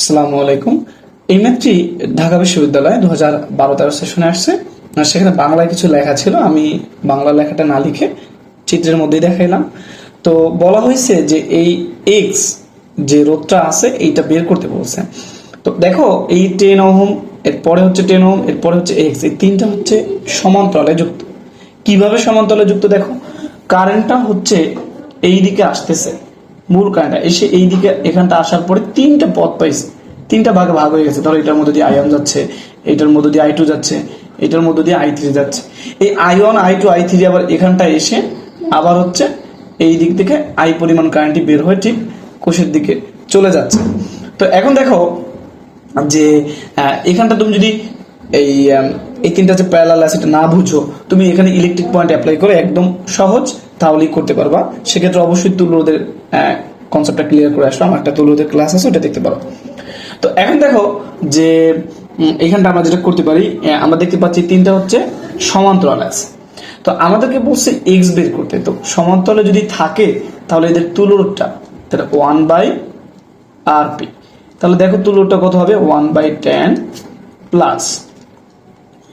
আসসালামু আলাইকুম। এই ম্যাথটি ঢাকা বিশ্ববিদ্যালয়ে 2012-13 সেশনে আসছে। সেখানে বাংলায় কিছু লেখা ছিল, আমি বাংলা লেখাটা না লিখে চিত্রের মধ্যেই দেখাইলাম। তো বলা হয়েছে যে এই এক্স যে রোধটা আছে এইটা বের করতে বলছে। তো দেখো এই 10 ওহম, এরপরে হচ্ছে 10 ওহম, এরপরে হচ্ছে এক্স, এই তিনটা হচ্ছে সমান্তরালে যুক্ত। কিভাবে সমান্তরালে যুক্ত? দেখো কারেন্টটা হচ্ছে এই দিকে আসতেছে, মূল কারেন্টটা এসে এই দিকে এখানটা আসার পরে তিনটা পথ পাইছে, তিনটা ভাগে ভাগ হয়ে গেছে। ধরো এটার মধ্যে দিয়ে আই1 যাচ্ছে, এটার মধ্যে দিয়ে I2 যাচ্ছে, এটার মধ্যে দিয়ে I3 যাচ্ছে। এই I1 I2 I3 আবার এখানটা এসে আবার হচ্ছে এই দিক থেকে আই পরিমাণ কারেন্টটি বের হয়ে ঠিক কোষের দিকে চলে যাচ্ছে। তো এখন দেখো যে এখানটা তুমি যদি এই তিনটা যে প্যারালাল আছে এটা না বুঝো, তুমি এখানে ইলেকট্রিক পয়েন্ট অ্যাপ্লাই করে একদম সহজ তাহলেই করতে পারবা। সেক্ষেত্রে অবশ্যই তুল্যরোধের কনসেপ্টটা ক্লিয়ার করে আসলাম, একটা তুল্যরোধের ক্লাস আছে ওটা দেখতে পারো। তো এখন দেখো যে এখানটা আমরা যেটা করতে পারি, আমরা দেখতে পাচ্ছি তিনটা হচ্ছে সমান্তরাল আছে। তো আমাদেরকে বলছে এক্স বের করতে। তো সমান্তরালে যদি থাকে তাহলে এদের তুল্যরোধটা তাহলে 1/RP। তাহলে দেখো তুল্যরোধটা কত হবে, 1/10 প্লাস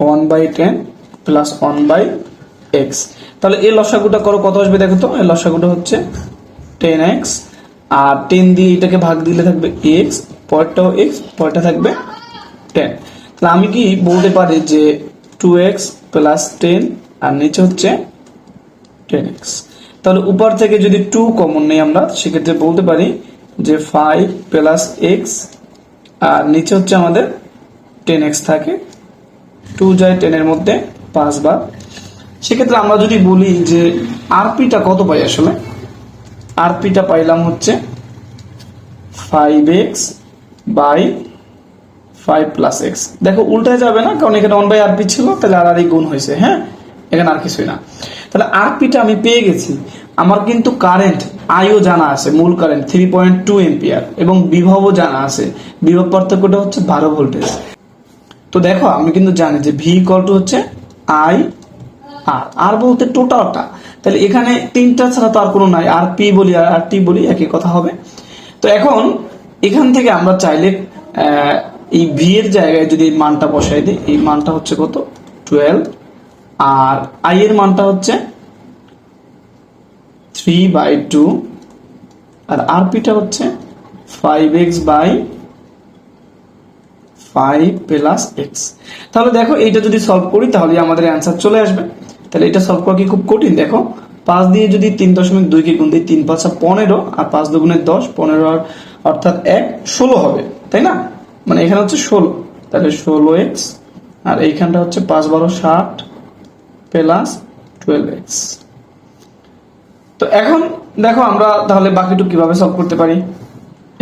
1/10 প্লাস 1/x। তাহলে এই লসাগুটা করো, কত আসবে দেখো তো। এই লসাগুটা হচ্ছে 10x, আর 10 দিয়ে এটাকে ভাগ দিলে থাকবে x, পরেরটাও x, পরেরটা থাকবে 10। তাহলে আমি কি বলতে পারি যে 2x প্লাস 10 আর নিচে হচ্ছে 10x। তাহলে উপর থেকে যদি 2 কমন নেই আমরা, সেক্ষেত্রে বলতে পারি যে 5 প্লাস x আর নিচে হচ্ছে আমাদের 10x থাকে। 2 যায় 10 এর মধ্যে 5 বার। সেক্ষেত্রে আমরা যদি বলি যে আরপিটা কত পাই, আসলে আরপিটা পাইলাম হচ্ছে 5x বাই 5 প্লাস x। দেখো উল্টায় যাবে না, কারণ এখানে 1/RP ছিল, তাহলে আর গুণ হয়েছে। হ্যাঁ, এখানে আর কিছুই না। তাহলে আরপিটা আমি পেয়ে গেছি। আমার কিন্তু কারেন্ট আইও জানা আছে, মূল কারেন্ট 3.2 এম্পিয়ার, এবং বিভবও জানা আছে। বিভব পার্থক্যটা হচ্ছে 12 ভোল্টেজ। তো দেখো আমি কিন্তু জানি যে ভি ইকুয়াল টু হচ্ছে আই আর, আর বলতে টোটালটা। তাহলে এখানে তিনটা ছাড়া তো আর কোনো নাই, আর পি বলি আর টি বলি একই কথা হবে। তো এখন এখান থেকে আমরা চাইলে এই ভি এর জায়গায় যদি মানটা বসাই দিই, এই মানটা হচ্ছে কত 12, আর আই এর মানটা হচ্ছে 3/2, আর আর পিটা হচ্ছে 5x বাই 5 প্লাস x। তাহলে দেখো এইটা যদি সলভ করি তাহলে আমাদের অ্যান্সার চলে আসবে। তাহলে এটা সলভ করা কি খুব কঠিন? দেখো 5 দিয়ে যদি 3.2 কে গুণ দিই, 3 5 15, আর 5 দুগুণে 10, 15 অর্থাৎ 1 16 হবে, তাই না? মানে এখানে হচ্ছে 16, তাহলে 16x, আর এইখানটা হচ্ছে 5 12 60 প্লাস 12x। তো এখন দেখো আমরা তাহলে বাকিটুকু কিভাবে সলভ করতে পারি।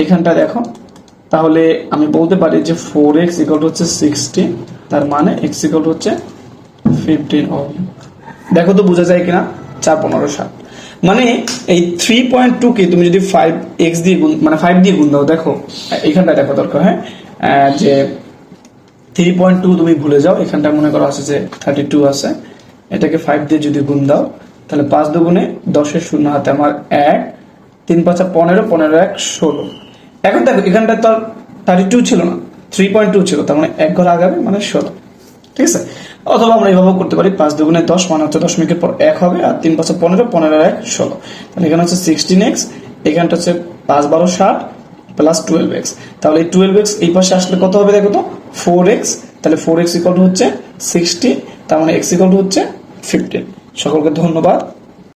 এখানটা দেখো, তাহলে আমি বলতে পারি যে 4x ইকুয়াল হচ্ছে 60, তার মানে x ইকুয়াল হচ্ছে 15 ওহম। দেখো তো বোঝা যায় কিনা, 4 15 60। মানে এই 3.2 কে তুমি যদি 5x দিয়ে গুণ, মানে 5 দিয়ে গুণ দাও, দেখো এখানটা দেখো দরকার। হ্যাঁ, যে 3.2 তুমি ভুলে যাও, এখানটা মনে করো আছে যে 32 আছে, এটাকে 5 দিয়ে যদি গুণ দাও তাহলে 5 দুগুণে 10 এর শূন্য হাতে আমার 1, 3 5 15, 15 1 16। এখন দেখো এখানটা তো 32 ছিল না, 3.2 ছিল, তার মানে 1 ঘর আগাবে, মানে 16। ঠিক আছে? অথবা আমরা এইভাবে করতে পারি, 5 দুগুণে 10 মানে হচ্ছে দশমিকের পর 1 হবে, আর 3 5 15, 15 1 16। তাহলে এখানে হচ্ছে 16x, এখানটা হচ্ছে 5 12 60 প্লাস 12x। তাহলে এই 12x এই পাশে আসলে কত হবে দেখো তো, 4x। তাহলে 4x ইকুয়াল টু হচ্ছে 60, তার মানে x ইকুয়াল টু হচ্ছে 15। সকলকে ধন্যবাদ।